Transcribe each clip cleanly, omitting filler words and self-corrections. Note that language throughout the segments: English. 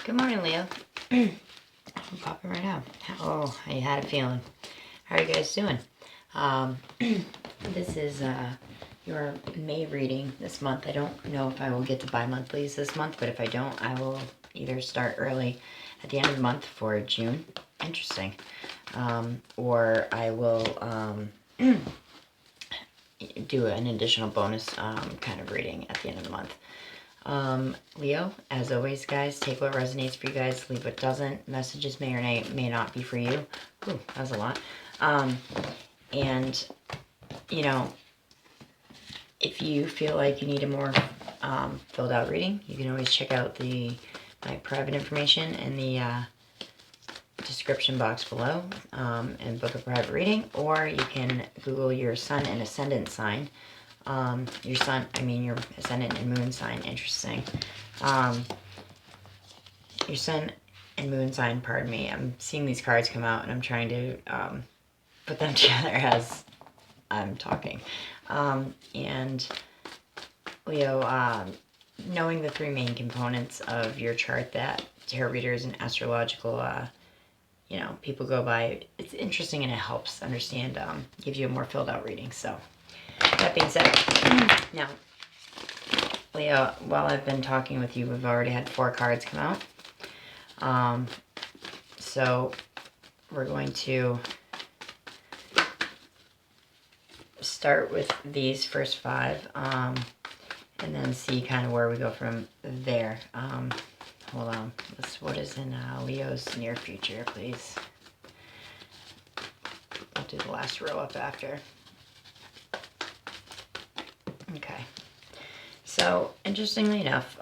Good morning, Leo. I'm popping right out. Oh, I had a feeling. How are you guys doing? This is your May reading this month. I don't know if I will get to bi-monthlies this month, but if I don't, I will either start early at the end of the month for June. Interesting. Or I will do an additional bonus kind of reading at the end of the month. Leo, as always, guys, take what resonates for you guys, leave what doesn't. Messages may or may not be for you. Ooh, that was a lot. And, you know, if you feel like you need a more filled out reading, you can always check out my private information in the description box below and book a private reading, or you can Google your sun and ascendant sign. Your ascendant and moon sign, interesting. Your sun and moon sign, pardon me, I'm seeing these cards come out and I'm trying to put them together as I'm talking. And Leo, knowing the three main components of your chart that tarot readers and astrological people go by, it's interesting and it helps understand, gives you a more filled out reading. So that being said, now, Leo, while I've been talking with you, we've already had 4 cards come out. So we're going to start with these first 5, and then see kind of where we go from there. Hold on. What is in Leo's near future, please? I'll do the last row up after. Okay. So, interestingly enough,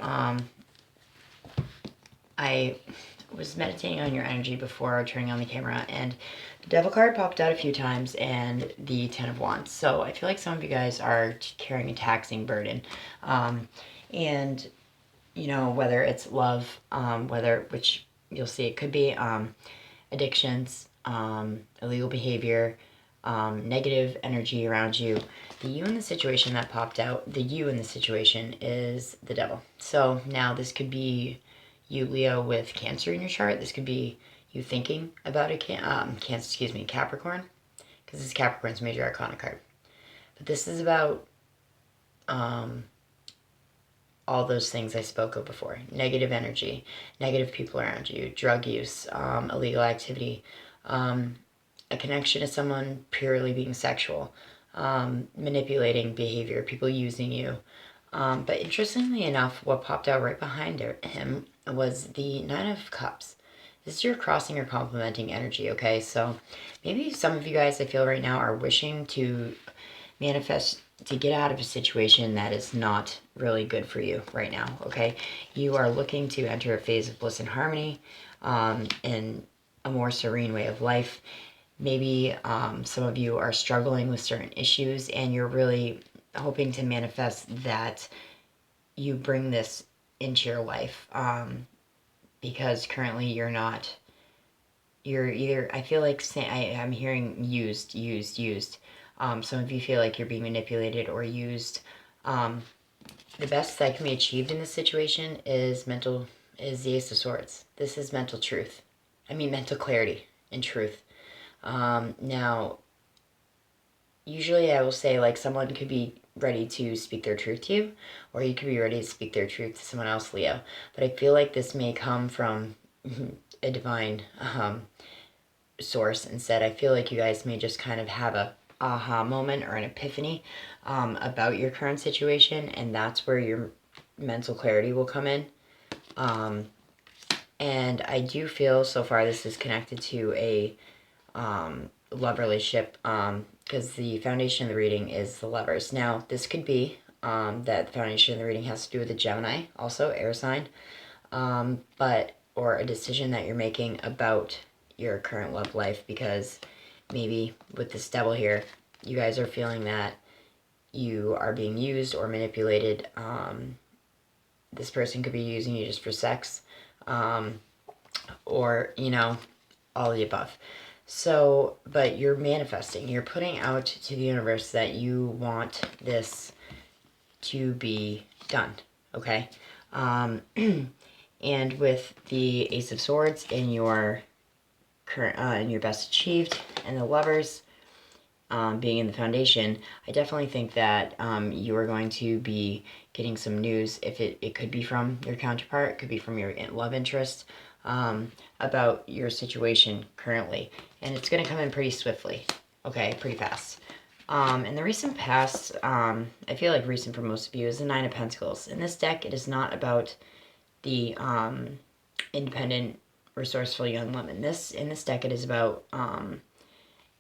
I was meditating on your energy before turning on the camera, and the Devil card popped out a few times, and the 10 of Wands. So I feel like some of you guys are carrying a taxing burden, and you know, whether it's love, which you'll see it could be addictions, illegal behavior, negative energy around you. The you in the situation that popped out, the you in the situation is the Devil. So now this could be you, Leo, with Cancer in your chart. This could be you thinking about a Capricorn, because this is Capricorn's major arcana card. But this is about all those things I spoke of before. Negative energy, negative people around you, drug use, illegal activity, a connection to someone purely being sexual, manipulating behavior, people using you. But interestingly enough, what popped out right behind him was the 9 of Cups. This is your crossing or complementing energy, okay? So maybe some of you guys, I feel right now, are wishing to manifest to get out of a situation that is not really good for you right now, okay? You are looking to enter a phase of bliss and harmony, and a more serene way of life. Maybe some of you are struggling with certain issues, and you're really hoping to manifest that you bring this into your life, because currently you're either, I feel like I'm hearing used. Some of you feel like you're being manipulated or used. The best that can be achieved in this situation is the Ace of Swords. This is mental clarity and truth. Now, usually I will say, like, someone could be ready to speak their truth to you, or you could be ready to speak their truth to someone else, Leo. But I feel like this may come from a divine source instead. I feel like you guys may just kind of have a aha moment or an epiphany about your current situation, and that's where your mental clarity will come in. And I do feel so far this is connected to a love relationship, because the foundation of the reading is the Lovers. Now, this could be that the foundation of the reading has to do with a Gemini, also air sign, or a decision that you're making about your current love life, because maybe with this Devil here, you guys are feeling that you are being used or manipulated. This person could be using you just for sex, or, you know, all of the above. So, but you're manifesting, you're putting out to the universe that you want this to be done, okay? And with the Ace of Swords in your current, in your best achieved, and the Lovers being in the Foundation, I definitely think that you are going to be getting some news. If it could be from your counterpart, it could be from your love interest, about your situation currently, and it's going to come in pretty swiftly. Okay, pretty fast. In the recent past, I feel like recent for most of you, is the Nine of Pentacles. In this deck, it is not about the independent, resourceful young woman. In this deck, it is about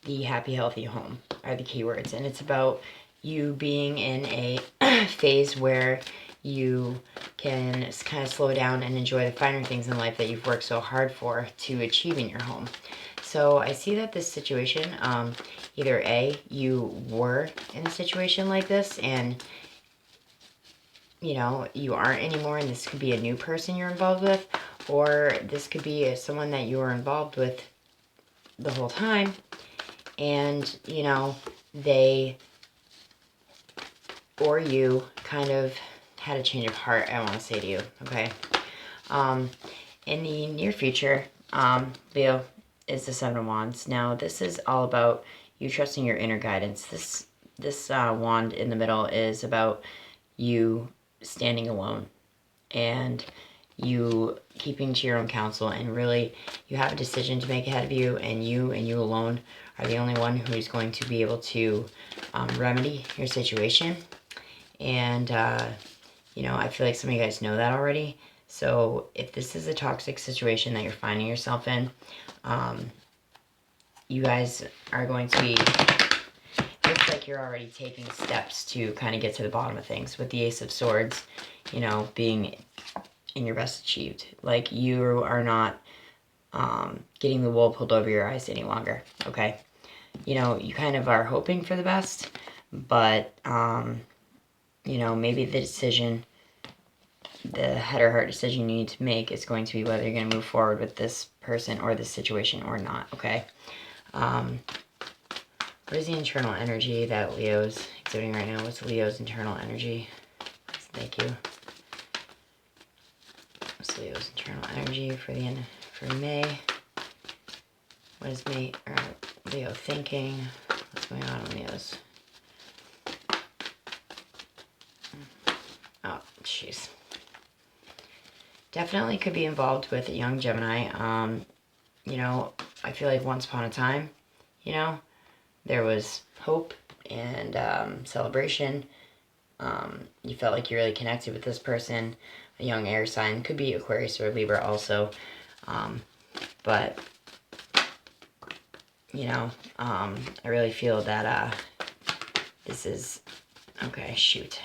the happy, healthy home are the keywords, and it's about you being in a phase where you can kind of slow down and enjoy the finer things in life that you've worked so hard for to achieve in your home. So I see that this situation, either A, you were in a situation like this and you aren't anymore, and this could be a new person you're involved with, or this could be someone that you were involved with the whole time, and they or you kind of had a change of heart, I want to say to you. Okay. In the near future, Leo, is the Seven of Wands. Now this is all about you trusting your inner guidance. This wand in the middle is about you standing alone and you keeping to your own counsel, and really you have a decision to make ahead of you, and you alone are the only one who is going to be able to remedy your situation. And I feel like some of you guys know that already. So if this is a toxic situation that you're finding yourself in, you guys are going to be, looks like you're already taking steps to kind of get to the bottom of things, with the Ace of Swords, being in your best achieved. Like, you are not getting the wool pulled over your eyes any longer, okay? You kind of are hoping for the best, but, maybe the decision, the head or heart decision you need to make is going to be whether you're going to move forward with this person or this situation or not, okay? What is the internal energy that Leo's exhibiting right now? What's Leo's internal energy? Thank you. What's Leo's internal energy for May? What is Leo thinking? What's going on in Leo's? Oh, jeez. Definitely could be involved with a young Gemini. I feel like once upon a time, there was hope and celebration. You felt like you really connected with this person. A young air sign, could be Aquarius or Libra also. But I really feel that this is, okay, shoot.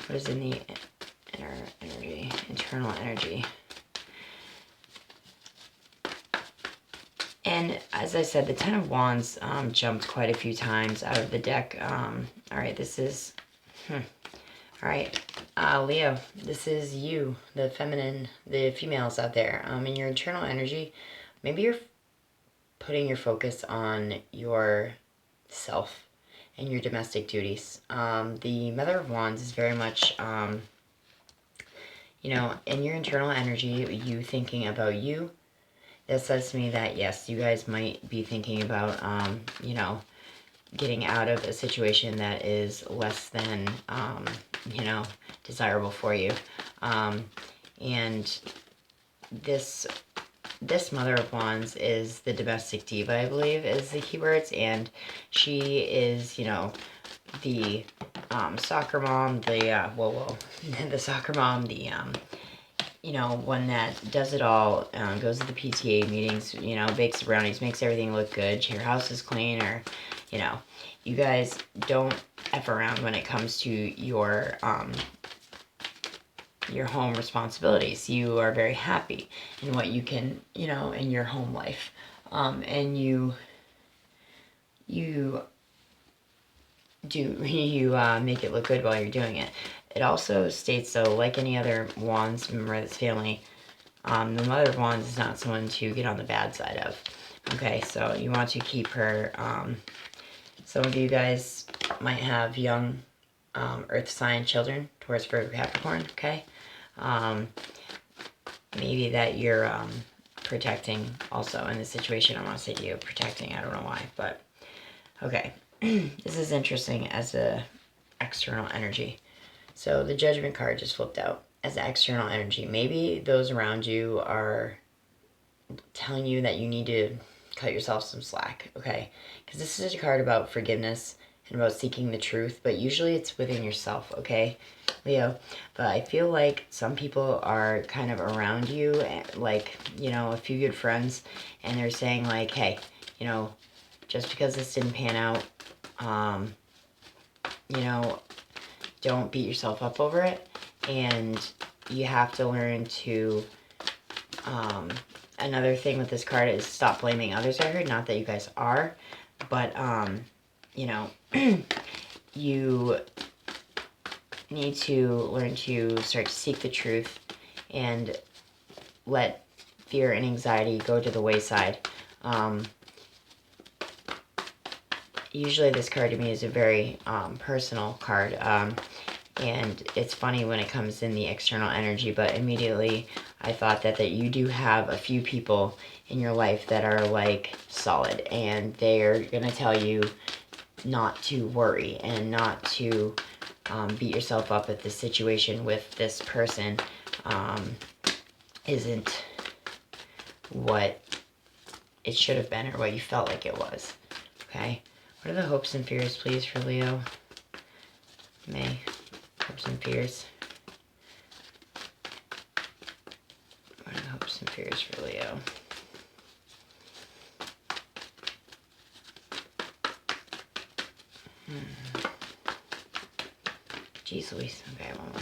What is in the internal energy? And as I said, the Ten of Wands jumped quite a few times out of the deck. All right, this is, all right, Leo, this is you, the feminine, the females out there. In your internal energy, maybe you're putting your focus on yourself and your domestic duties. The Mother of Wands is very much, in your internal energy, you thinking about you. That says to me that, yes, you guys might be thinking about, getting out of a situation that is less than, desirable for you. And this Mother of Wands is the domestic diva, I believe, is the keywords, and she is, the soccer mom, the soccer mom, the one that does it all, goes to the PTA meetings, bakes the brownies, makes everything look good, your house is clean, or, you guys don't F around when it comes to your home responsibilities. You are very happy in what you can, in your home life. And you make it look good while you're doing it. It also states, though, like any other wands member of this family, the Mother of Wands is not someone to get on the bad side of. Okay, so you want to keep her, some of you guys might have young earth sign children, Taurus, Virgo, Capricorn, okay? Maybe that you're protecting also in this situation. I want to say you protecting. I don't know why, but okay. This is interesting as a external energy. So the Judgment card just flipped out as external energy. Maybe those around you are telling you that you need to cut yourself some slack, okay? Because this is a card about forgiveness and about seeking the truth, but usually it's within yourself, okay, Leo? But I feel like some people are kind of around you, like, you know, a few good friends, and they're saying, like, hey, you know, just because this didn't pan out, you know, don't beat yourself up over it, and you have to learn to, another thing with this card is stop blaming others, I heard. Not that you guys are, but, you know, you need to learn to start to seek the truth and let fear and anxiety go to the wayside. Usually this card to me is a very personal card, and it's funny when it comes in the external energy, but immediately I thought that you do have a few people in your life that are like solid, and they're gonna tell you not to worry and not to beat yourself up if the situation with this person isn't what it should have been or what you felt like it was. Okay, what are the hopes and fears, please, for Leo? May. Hopes and fears. What are the hopes and fears for Leo? Jeez Louise. Okay, one more.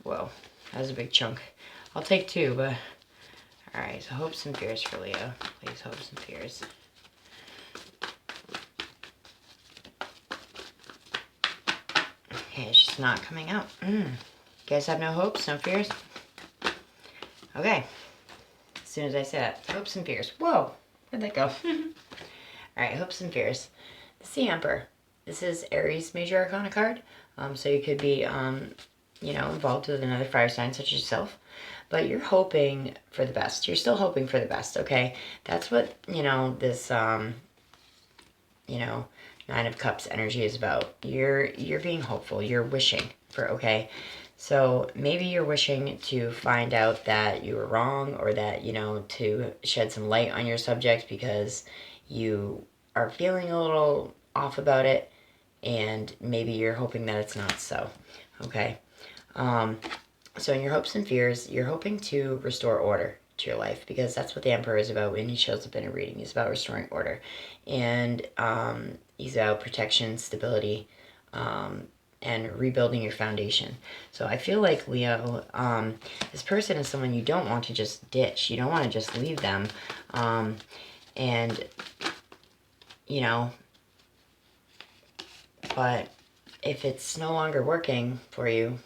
Whoa, that was a big chunk. I'll take two, but... Alright, so hopes and fears for Leo. Please, hopes and fears. Okay, it's just not coming out. You guys have no hopes, no fears? Okay. As soon as I say that. Hopes and fears. Whoa! Where'd that go? Alright, hopes and fears. The Emperor. This is Aries Major Arcana card. So you could be, you know, involved with another fire sign such as yourself. But you're hoping for the best. You're still hoping for the best, okay? That's what, you know, this, you know, Nine of Cups energy is about. You're being hopeful. You're wishing for, okay? So maybe you're wishing to find out that you were wrong, or that, you know, to shed some light on your subject because you are feeling a little off about it, and maybe you're hoping that it's not so, okay? So in your hopes and fears, you're hoping to restore order to your life, because that's what the Emperor is about when he shows up in a reading. He's about restoring order, and he's about protection, stability, and rebuilding your foundation. So I feel like, Leo, this person is someone you don't want to just ditch. You don't want to just leave them, and, you know, but if it's no longer working for you,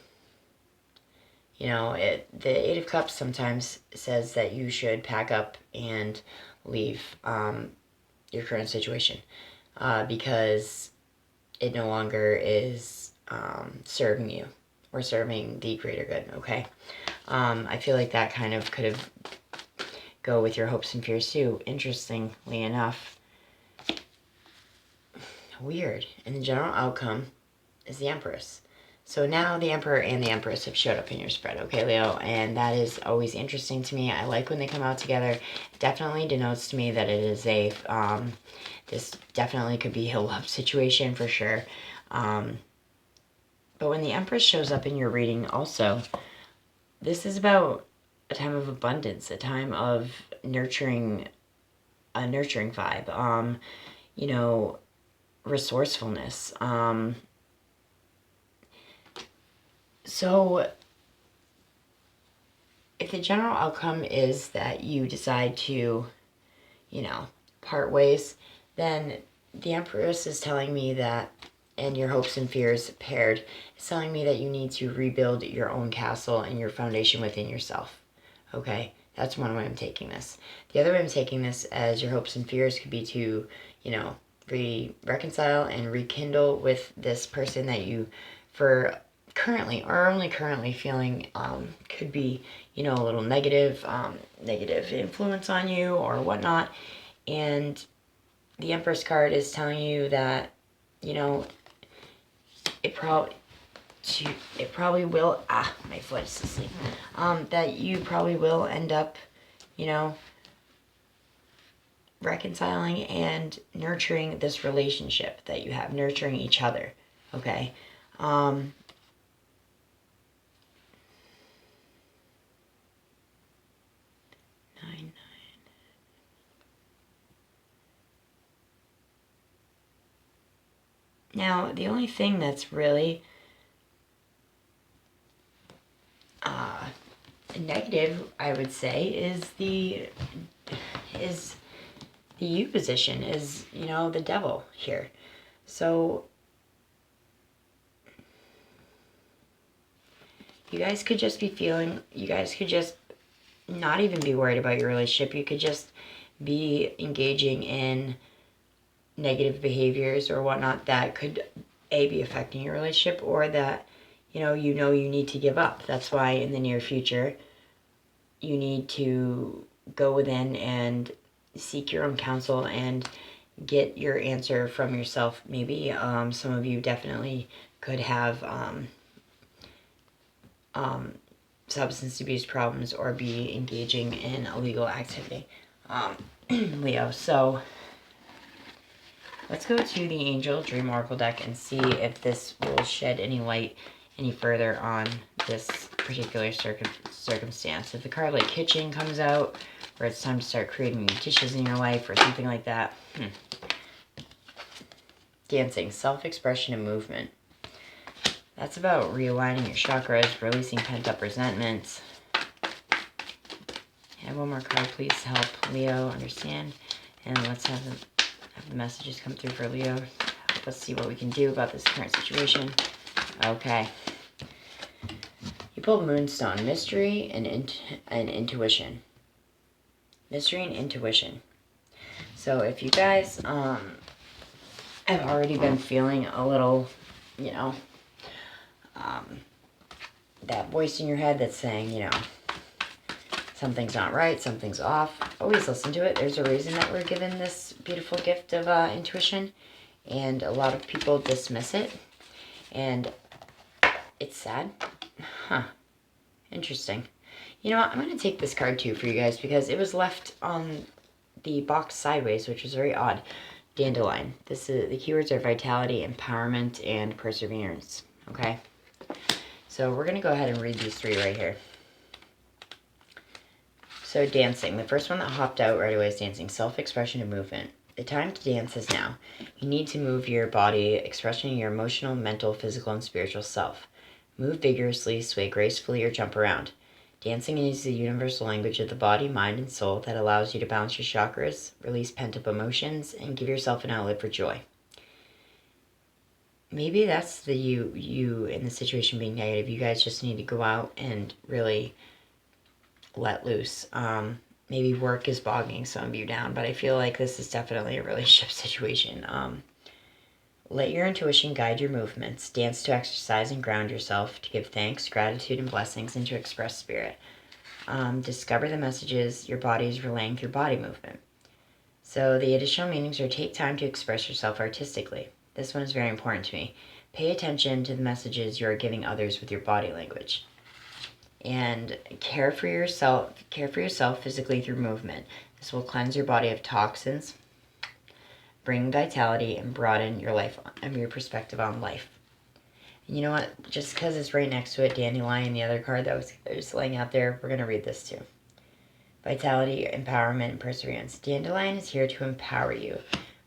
you know, the Eight of Cups sometimes says that you should pack up and leave your current situation because it no longer is serving you or serving the greater good, okay? I feel like that kind of could have go with your hopes and fears too. Interestingly enough, weird. And the general outcome is the Empress. So now the Emperor and the Empress have showed up in your spread, okay, Leo? And that is always interesting to me. I like when they come out together. It definitely denotes to me that it is a, this definitely could be a love situation for sure. But when the Empress shows up in your reading also, this is about a time of abundance, a time of nurturing, a nurturing vibe, you know, resourcefulness, so if the general outcome is that you decide to, you know, part ways, then the Empress is telling me that, and your hopes and fears paired, is telling me that you need to rebuild your own castle and your foundation within yourself. Okay? That's one way I'm taking this. The other way I'm taking this as your hopes and fears could be to, you know, reconcile and rekindle with this person that you, for currently or only currently feeling could be, you know, a little negative influence on you or whatnot. And the Empress card is telling you that, you know, it probably will, my foot is asleep, that you probably will end up, you know, reconciling and nurturing this relationship that you have, nurturing each other, okay? 9. Now, the only thing that's really negative, I would say, is the you position, is, you know, the devil here. So you guys could just not even be worried about your relationship. You could just be engaging in negative behaviors or whatnot that could be affecting your relationship, or that you know you need to give up. That's why in the near future you need to go within and seek your own counsel and get your answer from yourself. Maybe some of you definitely could have substance abuse problems or be engaging in illegal activity, Leo. So let's go to the Angel Dream Oracle deck and see if this will shed any light any further on this particular circumstance. If the card like kitchen comes out, or it's time to start creating new dishes in your life or something like that. Dancing, self-expression, and movement. That's about realigning your chakras, releasing pent-up resentments. And one more card, please, to help Leo understand. And let's have the messages come through for Leo. Let's see what we can do about this current situation. Okay. You pulled Moonstone, mystery and intuition. Mystery and intuition. So if you guys have already been feeling a little, you know, that voice in your head that's saying, you know, something's not right, something's off, always listen to it. There's a reason that we're given this beautiful gift of intuition, and a lot of people dismiss it, and it's sad. Interesting. You know what, I'm going to take this card too for you guys because it was left on the box sideways, which was very odd. Dandelion. The keywords are vitality, empowerment, and perseverance. Okay? So we're going to go ahead and read these 3 right here. So dancing. The first one that hopped out right away is dancing. Self-expression and movement. The time to dance is now. You need to move your body, expressing your emotional, mental, physical, and spiritual self. Move vigorously, sway gracefully, or jump around. Dancing is the universal language of the body, mind, and soul that allows you to balance your chakras, release pent-up emotions, and give yourself an outlet for joy. Maybe that's the you in the situation being negative. You guys just need to go out and really let loose. Maybe work is bogging some of you down, but I feel like this is definitely a relationship situation. Let your intuition guide your movements. Dance to exercise and ground yourself, to give thanks, gratitude, and blessings, and to express spirit. Discover the messages your body is relaying through body movement. So the additional meanings are: take time to express yourself artistically. This one is very important to me. Pay attention to the messages you are giving others with your body language. And care for yourself physically through movement. This will cleanse your body of toxins, bring vitality, and broaden your life and your perspective on life. And you know what? Just because it's right next to it, Dandelion, the other card that was just laying out there, we're going to read this too. Vitality, empowerment, and perseverance. Dandelion is here to empower you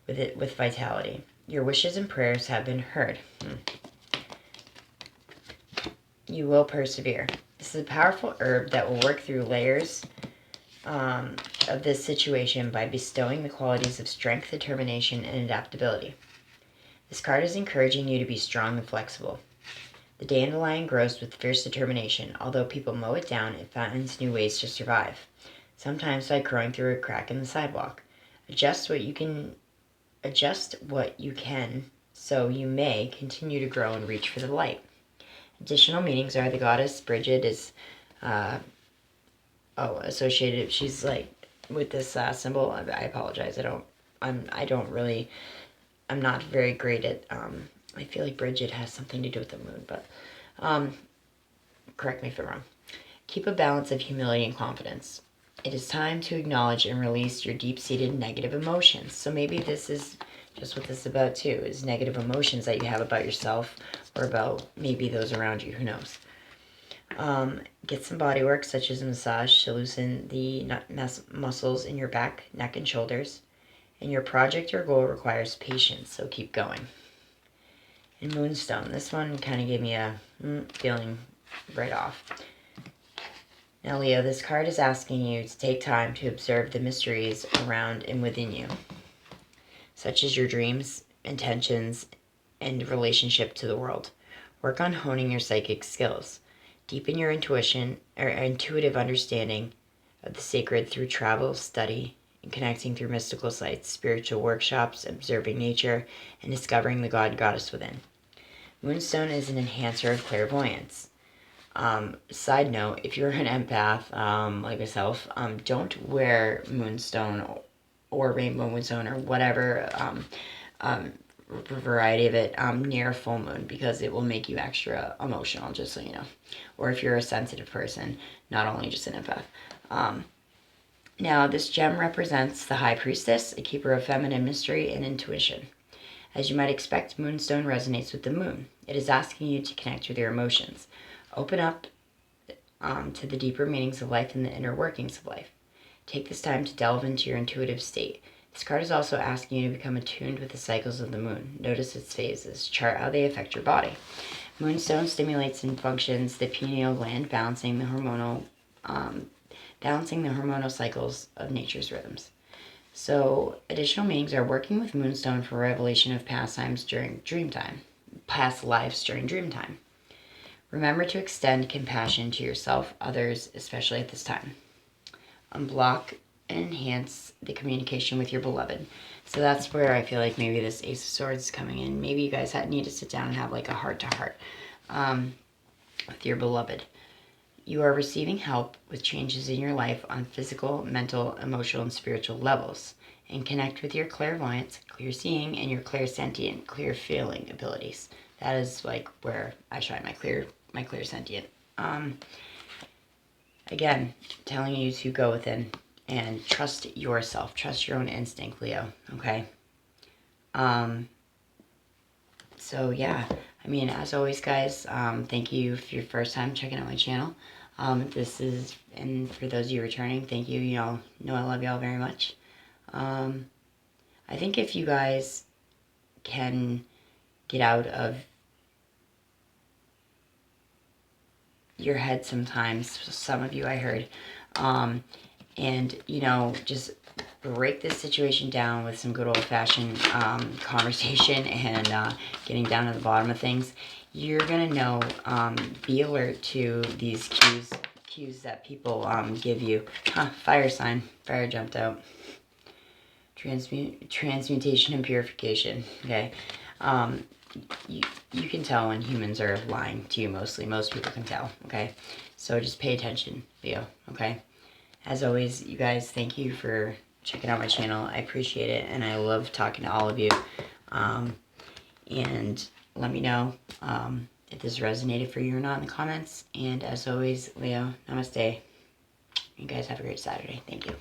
with vitality. Your wishes and prayers have been heard. You will persevere. This is a powerful herb that will work through layers of this situation by bestowing the qualities of strength, determination, and adaptability. This card is encouraging you to be strong and flexible. The dandelion grows with fierce determination. Although people mow it down, it finds new ways to survive, sometimes by crawling through a crack in the sidewalk. Adjust what you can, so you may continue to grow and reach for the light. Additional meanings are the goddess Bridget is associated. She's like with this symbol. I apologize. I'm not very great at. I feel like Bridget has something to do with the moon, but correct me if I'm wrong. Keep a balance of humility and confidence. It is time to acknowledge and release your deep-seated negative emotions. So maybe this is just what this is about too, is negative emotions that you have about yourself or about maybe those around you, who knows. Get some body work such as a massage to loosen the muscles in your back, neck, and shoulders. And your project or goal requires patience, so keep going. And Moonstone, this one kind of gave me a feeling right off. Now, Leo, this card is asking you to take time to observe the mysteries around and within you, such as your dreams, intentions, and relationship to the world. Work on honing your psychic skills. Deepen your intuition or intuitive understanding of the sacred through travel, study, and connecting through mystical sites, spiritual workshops, observing nature, and discovering the God-Goddess within. Moonstone is an enhancer of clairvoyance. Side note, if you're an empath, like myself, don't wear moonstone or rainbow moonstone or whatever variety of it near a full moon, because it will make you extra emotional, just so you know. Or if you're a sensitive person, not only just an empath. Now, this gem represents the High Priestess, a keeper of feminine mystery and intuition. As you might expect, Moonstone resonates with the moon. It is asking you to connect with your emotions. Open up to the deeper meanings of life and the inner workings of life. Take this time to delve into your intuitive state. This card is also asking you to become attuned with the cycles of the moon. Notice its phases. Chart how they affect your body. Moonstone stimulates and functions the pineal gland, balancing the hormonal cycles of nature's rhythms. So, additional meanings are working with Moonstone for revelation of past lives during dream time. Remember to extend compassion to yourself, others, especially at this time. Unblock and enhance the communication with your beloved. So that's where I feel like maybe this Ace of Swords is coming in. Maybe you guys need to sit down and have like a heart-to-heart with your beloved. You are receiving help with changes in your life on physical, mental, emotional, and spiritual levels. And connect with your clairvoyance, clear seeing, and your clairsentient, clear feeling abilities. That is like where I shine my clairsentient. Again, telling you to go within and trust yourself. Trust your own instinct, Leo. Okay? So, yeah. I mean, as always, guys, thank you for your first time checking out my channel. And for those of you returning, thank you. You all know I love y'all very much. I think if you guys can get out of your head sometimes, some of you I heard, and, you know, just break this situation down with some good old-fashioned conversation and getting down to the bottom of things, you're going to know, be alert to these cues that people give you. Fire sign. Fire jumped out. Transmutation and purification. Okay. You can tell when humans are lying to you mostly. Most people can tell. Okay. So just pay attention, Leo. Okay. As always, you guys, thank you for checking out my channel. I appreciate it, and I love talking to all of you. And let me know if this resonated for you or not in the comments. And as always, Leo, namaste. You guys have a great Saturday. Thank you.